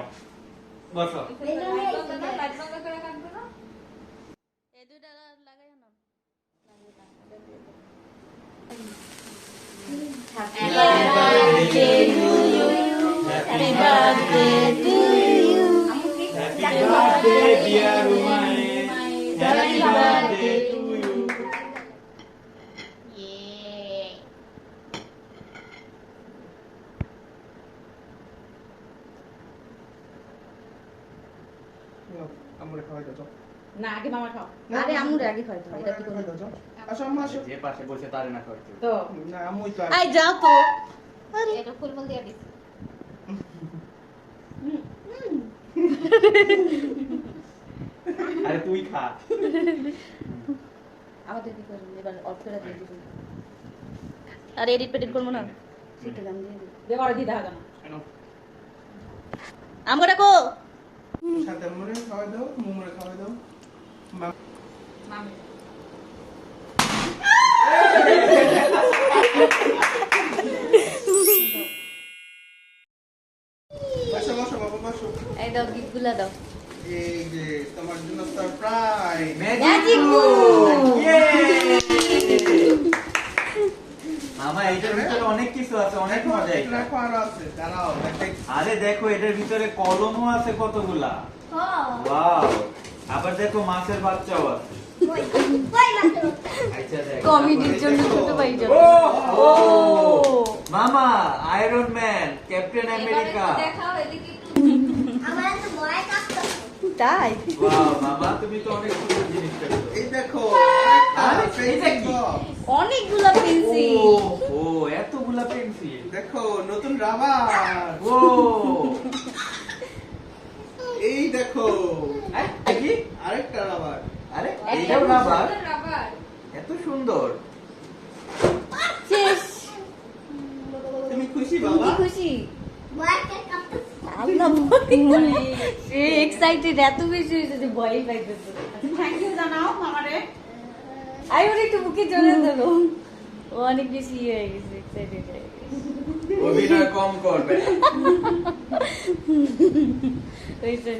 যাও বসো। Happy birthday to you. Happy birthday to you. Happy birthday dear Umaye. Happy birthday to you. আমরা খাওয়াই দাও না আগে মামা খাও। আরে আমুরে আগে খাওয়াই দাও। এটা কি খাওয়াই করব? দাও আসো আম্মা আসো যে পাশে বসে তারে না খাওয়াইতে। তো না আম্মুই তো আই যাও তো। আরে এটা ফুলমল দিয়া দিছি আরে তুই খা। আমাদের কি করব? এবার অর্থটা দিয়ে দিবি। আর এডিট পেডিট করব না। শিখে গান দিয়ে দিই। দেবার দি দাও না। কেন আমগো ডাকো। সাথে আম্মুরে খাওয়াই দাও মুমুরে খাওয়াই দাও মামি বসো বসো বাবা বসো এই দাও গিফটগুলো দাও। এই যে তোমার জন্য সারপ্রাইজ ম্যাজিক মামা এটার ভিতরে অনেক কিছু আছে, অনেক মজা এটা। রাখো আর আছে দাঁড়াও দেখ আরে দেখো এটার ভিতরে কলমও আছে কতগুলা। ওয়াও, আবার দেখো মাছের বাচ্চাও আছে। আচ্ছা দেখো কমেডির জন্য ছোট ভাই যাবে। ও ও মামা আয়রন ম্যান, ক্যাপ্টেন আমেরিকা। দেখাও এদিকে আমার তো ভয় কাঁপতো তাই ওয়াও মামা তুমি তো অনেক সুন্দর জিনিস পেয়েছো। এই দেখো আরে, আরেকটা এটা কি? অনেকগুলা পেন্সিল। ও এতগুলা পেন্সিল। দেখো নতুন রাবার ও এই দেখো এটা কি? আরেকটা রাবার আরে এইটাও রাবার, রাবার এত সুন্দর। শেষ। তুমি খুশি তুমি বাবা কি খুশি? ভয় কাঁপতো আল্লাহ সে এক্সাইটেড এত বেশি হয়েছে যে ভয়ই পাইতেছে। থ্যাংক ইউ জানাও আমারে। আই ওর একটু বুকে জড়িয়ে ধরো। ও অনেক বেশি হয়ে গেছে, এক্সাইটেড হয়ে গেছে। অভিনয় কম করবে। হয়েছে